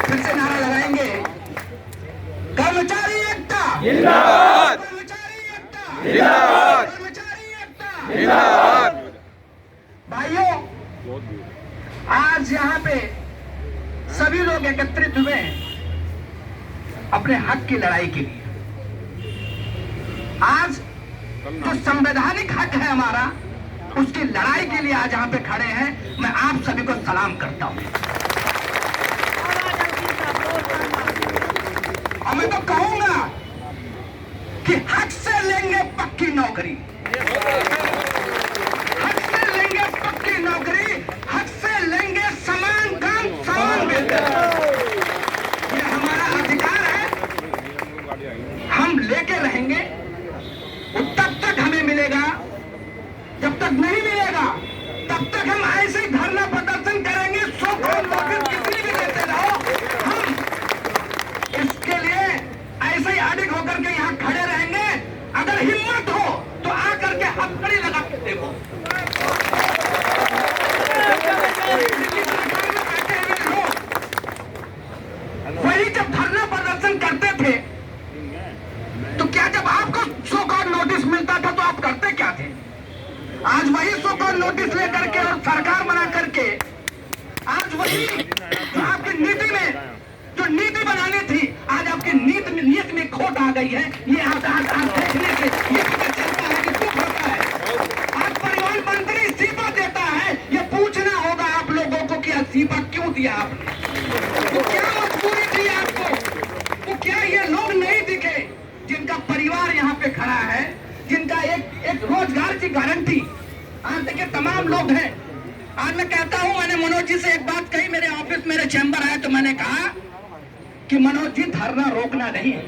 फिर से नारा लगाएंगे, कर्मचारी एकता जिंदाबाद, कर्मचारी एकता जिंदाबाद, कर्मचारी एकता जिंदाबाद। भाइयों, आज यहाँ पे सभी लोग एकत्रित हुए हैं अपने हक की लड़ाई के लिए। आज जो संवैधानिक हक है हमारा, उसकी लड़ाई के लिए आज यहाँ पे खड़े हैं। मैं आप सभी को सलाम करता हूँ और मैं तो कहूंगा कि हक से लेंगे पक्की नौकरी, हक से लेंगे पक्की नौकरी, हक से लेंगे समान काम समान वेतन। ये हमारा अधिकार है, हम लेके रहेंगे। वो तब तक हमें मिलेगा, जब तक नहीं मिलेगा तब तक हम ऐसे ही धरना प्रदर्शन करेंगे। सो कॉल नोटिस किसी भी देते रहो, हम इसके लिए ऐसे ही अडिग होकर के यहाँ खड़े रहेंगे। अगर हिम्मत हो तो आकर के हथकड़ी लगा के देखो। वही जब धरना प्रदर्शन करते थे तो क्या, जब आपको सो कॉल नोटिस मिलता था तो आप करते क्या थे? आज वही सो कॉल नोटिस लेकर के और सरकार बना करके, आज वही जो आपकी नीति में जो नीति बनानी थी, आज आपकी नीयत में खोट आ गई है। ये आज देखने से ये पता चलता है कि दुख होता है। आज परिवहन मंत्री इस्तीफा देता है, ये पूछना होगा आप लोगों को कि इस्तीफा क्यों दिया आपने, वो क्या मजबूरी थी आपको, वो क्या ये लोग नहीं दिखे जिनका परिवार यहाँ पे खड़ा है, जिनका एक रोजगार की गारंटी। आज देखिए तमाम लोग हैं। आज मैं कहता हूं, मैंने मनोज जी से एक बात कही, मेरे ऑफिस मेरे चैम्बर आए तो मैंने कहा कि मनोज जी धरना रोकना नहीं है,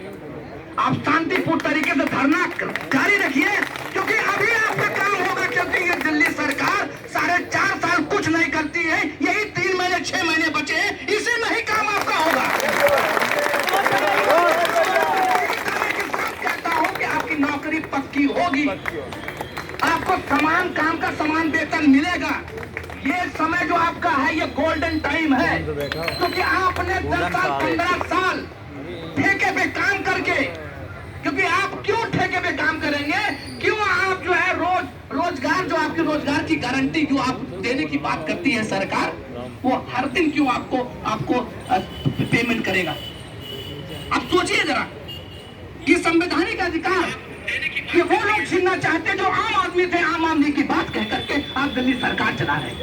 आप शांतिपूर्ण तरीके से धरना जारी रखिए, क्योंकि अभी आपका काम होगा। क्योंकि ये दिल्ली सरकार 4.5 साल कुछ नहीं करती है, यही 3 महीने 6 महीने बचे हैं, इसी में ही काम आपका होगा। कहता हूं कि आपकी नौकरी पक्की होगी, आपको समान काम का समान वेतन मिलेगा। ये समय जो आपका है ये गोल्डन टाइम है, क्योंकि आपने 10 साल 15 साल ठेके पे काम करके, क्योंकि आप क्यों ठेके पे काम करेंगे, क्यों आप जो है रोजगार जो आपकी रोजगार की गारंटी जो आप देने की बात करती है सरकार, वो हर दिन क्यों आपको पेमेंट करेगा? आप सोचिए जरा, ये संवैधानिक अधिकार कि वो लोग छीनना चाहते जो आम आदमी थे, आम आदमी की बात कह करके आप दिल्ली सरकार चला रहे हैं।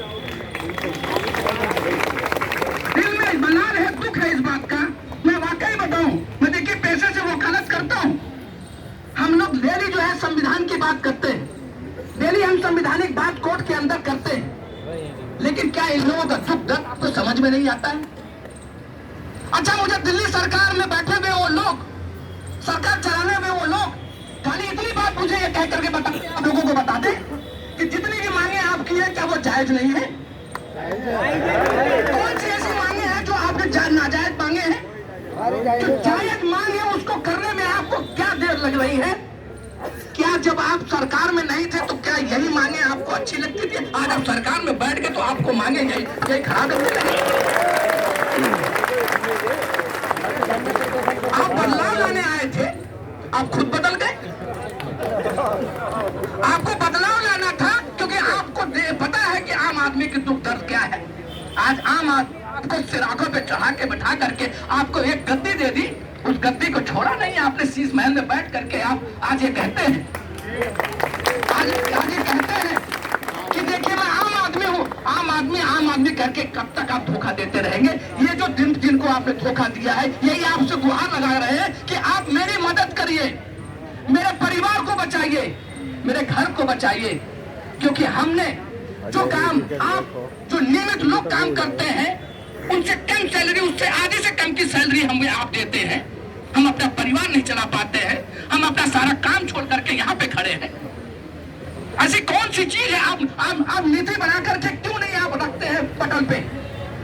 दिल में मलाल है, दुख है इस बात का। मैं वाकई बताऊं, मैं देखिए पैसे से वकालत करता हूं। हम लोग डेली जो है संविधान की बात करते हैं, डेली हम संवैधानिक बात कोर्ट के अंदर करते हैं, लेकिन क्या इन लोगों का दुख दर्द आपको समझ में नहीं आता है? अच्छा, मुझे दिल्ली सरकार में बैठे हुए वो लोग, सरकार चलाने में वो लोग खाली इतनी बात मुझे ये कह करके आप लोगों को बता दें कि जितनी भी मांगे आपकी है, क्या वो जायज नहीं है? कौन सी ऐसी मांगे हैं जो आपने नाजायज मांगे हैं? जो जायज मांगे उसको करने में आपको क्या देर लग रही है? क्या जब आप सरकार में नहीं थे तो क्या यही मांगे आपको अच्छी लगती थी? आज आप सरकार में बैठ गए तो आपको मांगे यही खराब लगने लगे। आप बदलाव लाने आए थे, आप खुद बदल गए। आपको बदलाव लाना था, क्योंकि आपको पता है कि आम आदमी की दुख दर्द क्या है। आज आम आदमी आपको सिराखों पे चढ़ा के बैठा करके आपको एक गद्दी दे दी, उस गद्दी को छोड़ा नहीं आपने। शीश महल में बैठ करके आप आज ये कहते हैं, आज ये कहते हैं कि देखिए मैं आम आदमी हूँ। आम आदमी करके कब तक आप धोखा देते रहेंगे? ये जो जिनको आपने धोखा दिया है, यही आपसे गुहार लगा रहे हैं कि आप मेरी मदद करिए, मेरे परिवार को बचाइए, मेरे घर को बचाइए। क्योंकि हमने जो काम, आप जो नियमित लोग काम करते हैं, उनसे कम सैलरी, उससे आधे से कम की सैलरी हमें आप देते हैं। हम अपना परिवार नहीं चला पाते हैं, हम अपना सारा काम छोड़ करके यहाँ पे खड़े हैं। ऐसी कौन सी चीज है आप नीति बना करके क्यों नहीं आप रखते हैं पटल पे?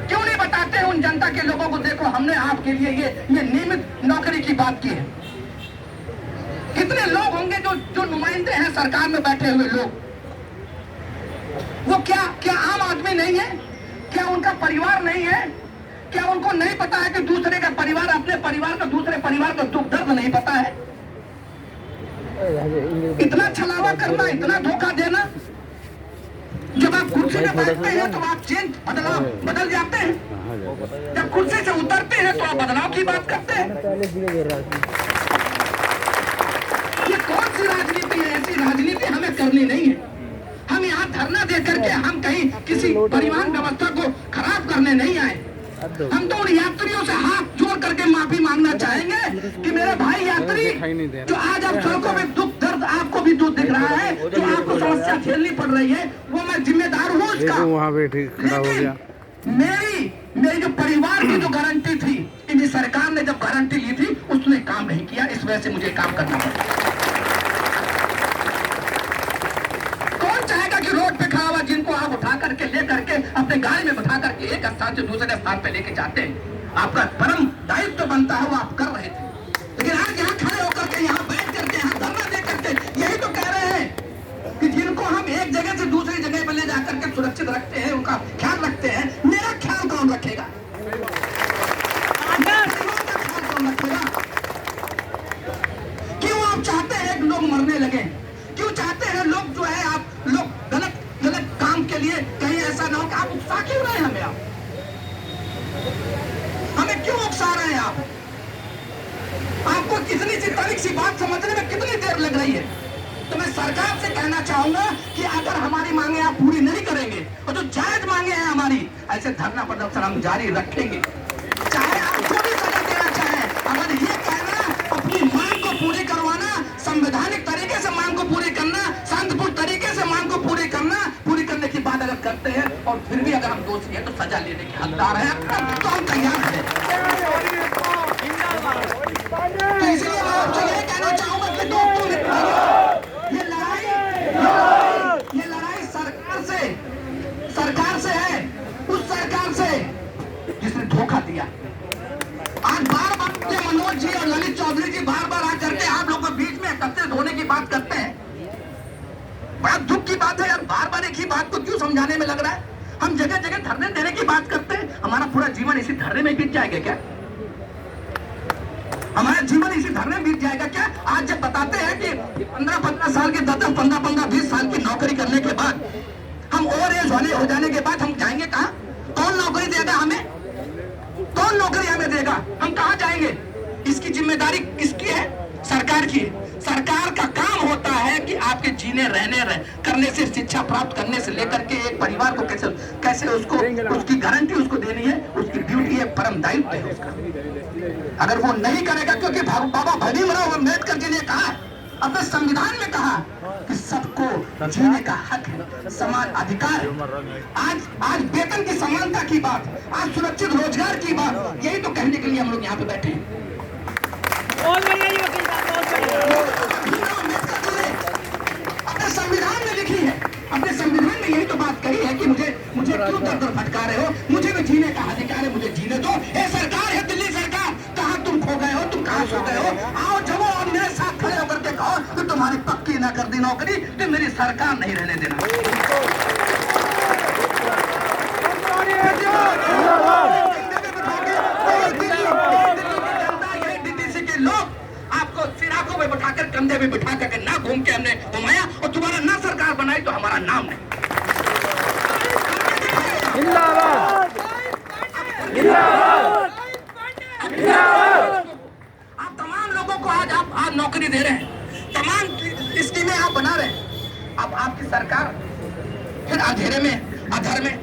क्यों नहीं बताते हैं उन जनता के लोगों को, देखो हमने आपके लिए ये नियमित नौकरी की बात की है। कितने लोग होंगे जो नुमाइंदे हैं सरकार में बैठे हुए लोग, वो क्या आम आदमी नहीं है? क्या उनका परिवार नहीं है? क्या उनको नहीं पता है कि दूसरे का परिवार, अपने परिवार का दूसरे परिवार का दुख दर्द नहीं पता है? इतना छलावा करना, इतना धोखा देना। जब आप कुर्सी में बैठते हैं तो आप चेंज बदल जाते हैं, जब कुर्सी से उतरते हैं तो आप बदलाव की बात करते हैं। ये कौन सी राजनीति है? ऐसी राजनीति हमें करनी नहीं है। हम यहाँ धरना दे करके हम कहीं किसी परिवहन व्यवस्था को खराब करने नहीं आए। हम तो उन यात्रियों से हाथ जोड़ करके माफी मांगना चाहेंगे कि मेरे भाई यात्री, जो आज आप सड़कों में दुख दर्द, आपको भी दुख दिख रहा है, जो आपको समस्या झेलनी पड़ रही है, वो मैं जिम्मेदार हूँ उसका। वहाँ बैठे खड़ा हो गया। मेरी जो परिवार की जो गारंटी थी, इनकी सरकार ने जब गारंटी ली थी उसने काम नहीं किया, इस वजह से मुझे काम करना पड़ा। कौन चाहेगा कि रोड पे खड़ा हुआ जिनको आप उठा करके ले करके अपने गाड़ी में बैठा करके एक स्थान से दूसरे स्थान पे लेके जाते हैं, आपका परम दायित्व तो बनता है, वो आप कर रहे थे। लेकिन आज यहाँ खड़े होकर के, यहाँ बैठ करके, यहाँ धरना दे करके यही तो कह रहे हैं कि जिनको हम एक जगह से दूसरी जगह पे ले जाकर के सुरक्षित रखते हैं, उनका ख्याल रखते हैं, मेरा ख्याल कौन रखेगा? कौन रखेगा? क्यों आप चाहते हैं कि लोग मरने लगे? क्यों चाहते हैं लोग जो है, आप लोग गलत गलत काम के लिए कहीं ऐसा ना हो कि आप उकसा क्यों रहे हैं हमें? आप हमें क्यों उकसा रहे हैं? आपको कितनी सी तरीक सी बात समझने में कितनी देर लग रही है? तो मैं सरकार से कहना चाहूंगा कि अगर हमारी मांगे आप पूरी नहीं करेंगे और जो जायज मांगे हैं हमारी, ऐसे धरना प्रदर्शन हम जारी रखेंगे, चाहे आप जो भी सजा देना चाहें। अगर ये कहना अपनी मांग को पूरी करवाना, संवैधानिक तरीके से मांग को पूरी करना, शांतिपूर्ण तरीके से मांग को पूरी करना, पूरी करने की बात अगर करते हैं और फिर भी अगर हम दोषी हैं तो सजा लेने के हकदार हैं, तो हम तैयार हैं। तो इसलिए मैं आपसे ये कहना चाहूंगा कि दोस्तों, ये लड़ाई सरकार से है, उस सरकार से जिसने धोखा दिया। आज बार बार मनोज जी और ललित चौधरी जी बार बार आकर के आप लोगों के बीच में एकत्रित होने की बात करते हैं। बड़ा दुख की बात है यार, बार बार एक ही बात को क्यों समझाने में लग रहा है? हम जगह जगह धरने देने की बात करते हैं, हमारा पूरा जीवन इसी धरने में बीत जाएगा क्या? हमारा जीवन इसी धरने में बीत जाएगा क्या? आज जब बताते हैं कि 15-15 साल के 15-20 साल की नौकरी करने के बाद, हम ओवर एज हो जाने के बाद हम जाएंगे कहाँ? कौन नौकरी देगा हमें? कौन नौकरी हमें देगा? हम कहाँ जाएंगे? इसकी जिम्मेदारी किसकी है? सरकार की है। सरकार का काम होता है कि आपके जीने रहने करने से, शिक्षा प्राप्त करने से लेकर के एक परिवार को कैसे उसको उसकी गारंटी उसको देनी है, उसकी ड्यूटी है, परम दायित्व है उसका। अगर वो नहीं करेगा, क्योंकि बाबा भीमराव अम्बेडकर जी ने कहा, अपने संविधान में कहा कि सबको जीने का हक है, समान अधिकार है। आज वेतन की समानता की बात, आज सुरक्षित रोजगार की बात, यही तो कहने के लिए हम लोग यहाँ पे बैठे हैं। अपने संविधान में लिखी है, अपने संविधान में यही तो बात कही है कि मुझे क्यों दर फटका रहे हो? मुझे भी जीने का अधिकार है, मुझे जीने दो। ये सरकार है, दिल्ली सरकार, कहाँ तुम खो गए हो? तुम कहाँ सो गए हो? आओ जमो और मेरे साथ खड़े होकर के कहो कि तुम्हारी पक्की ना कर दी नौकरी, तो मेरी सरकार नहीं रहने देना। सिराकों में बैठाकर, कंधे में बिठा करके ना घूम के हमने घुमाया और तुम्हारा ना सरकार बनाई तो हमारा नाम नहीं। आप तमाम लोगों को आज नौकरी दे रहे हैं, तमाम स्कीमें आप बना रहे हैं। अब आपकी सरकार फिर अंधेरे में, अधर में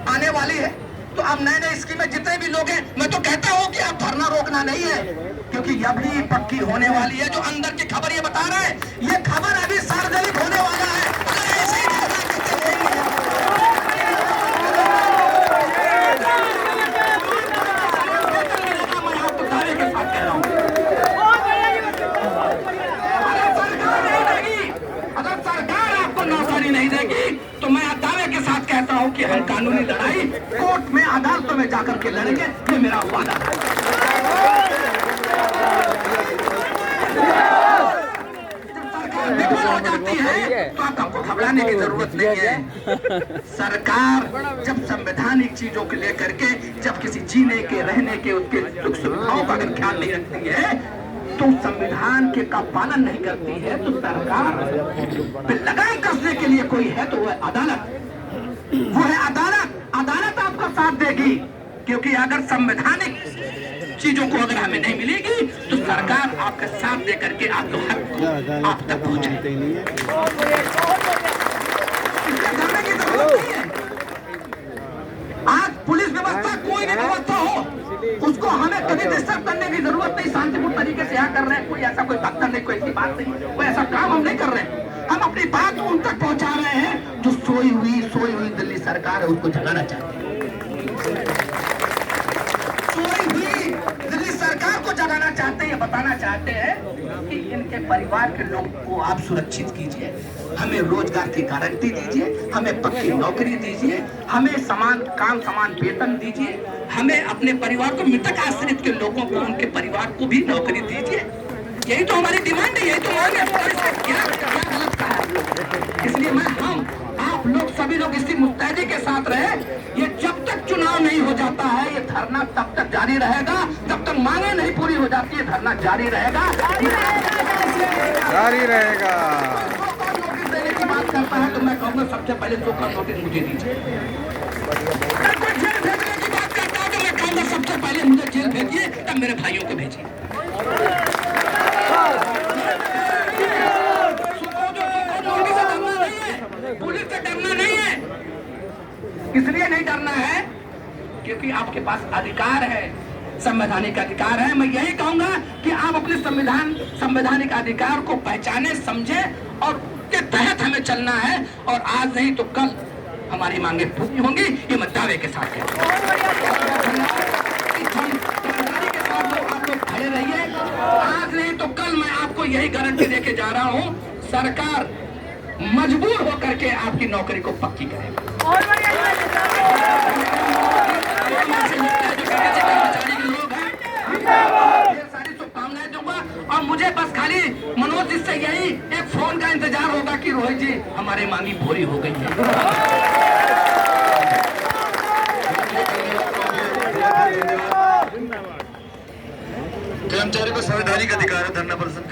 आने वाली है, तो अब नए नए स्कीमें जितने भी लोग हैं, मैं तो कहता हूं कि अब धरना रोकना नहीं है, क्योंकि अभी पक्की होने वाली है। जो अंदर की खबर ये बता रहा है, ये खबर अभी सार्वजनिक होने वाला है। अगर ऐसे ही धरना करते रहेंगे, मैं आपको दावे के साथ कह रहा हूं, अगर सरकार आपको नौकरी नहीं देगी, तो मैं दावे के साथ कहता हूं कि हम कानूनी लड़ाई कोर्ट में, अदालतों में जाकर के लड़ेंगे। ये मेरा वादा है। जब सरकार विफल हो जाती है तो आपको खबर घबराने की जरूरत नहीं है। सरकार जब संवैधानिक चीजों को लेकर के, जब किसी जीने के रहने के उसके सुख सुविधाओं का अगर ख्याल नहीं रखती है, तो संविधान के का पालन नहीं करती है, तो सरकार पे लगाम कसने के लिए कोई है तो वो है अदालत। वो है अदालत। अदालत आपका साथ देगी, क्योंकि अगर संवैधानिक चीजों को अगर हमें नहीं मिलेगी तो सरकार आपका साथ दे करके आपको हक को आप तक पहुंचाएगी। इसलिए डरने की जरूरत नहीं है। आज पुलिस व्यवस्था कोई भी व्यवस्था हो, उसको हमें कभी डिस्टर्ब करने की जरूरत नहीं। शांतिपूर्ण तरीके से यहाँ कर रहे हैं, कोई ऐसा कोई पत्थर नहीं, कोई ऐसी बात नहीं, कोई ऐसा काम हम नहीं कर रहे हैं। हम अपनी बात उन तक पहुंचा रहे हैं जो सोई हुई दिल्ली सरकार है उसको जगाना चाहते हैं। सोई हुई दिल्ली सरकार को जगाना चाहते हैं, बताना चाहते हैं कि इनके परिवार के लोगों को आप सुरक्षित कीजिए, हमें रोजगार की गारंटी दीजिए, हमें पक्की नौकरी दीजिए, हमें समान काम समान वेतन दीजिए, हमें अपने परिवार को, मृतक आश्रित के लोगों को, उनके परिवार को भी नौकरी दीजिए। यही तो हमारी डिमांड है, यही तो मांग है। क्या गलत कहा है लोग? इसलिए हम आप लोग सभी लोग इसी मुस्तैदी के साथ रहे। ये जब तक चुनाव नहीं हो जाता है, ये धरना तब तक जारी रहेगा, जब तक मांगे नहीं पूरी हो जाती है धरना जारी रहेगा, जारी रहेगा। नोटिस देने की बात करता है तो मैं कहूँगा सबसे पहले 2 का नोटिस मुझे दीजिए। अगर कोई जेल भेजने की बात करता है तो मैं कहूँगा सबसे पहले मुझे जेल भेजिए, तब मेरे भाइयों को भेजिए। पुलिस से डरना नहीं है। इसलिए नहीं डरना है क्योंकि आपके पास अधिकार है, संवैधानिक अधिकार है। मैं यही कहूंगा कि आप अपने संवैधानिक अधिकार को पहचाने, समझे और उसके तहत हमें चलना है। और आज नहीं तो कल हमारी मांगे पूरी होंगी, ये मैं दावे के साथ कहता हूं। आप लोग खड़े रहिए। आज नहीं तो कल मैं आपको यही गारंटी देके जा रहा हूं, सरकार मजबूर होकर के आपकी नौकरी को पक्की करेगा। सारी शुभकामनाएं दूंगा और मुझे बस खाली मनोज जी से यही एक फोन का इंतजार होगा कि रोहित जी हमारी मांगी पूरी हो गई है। कर्मचारी को संवैधानिक अधिकार है धरना प्रदर्शन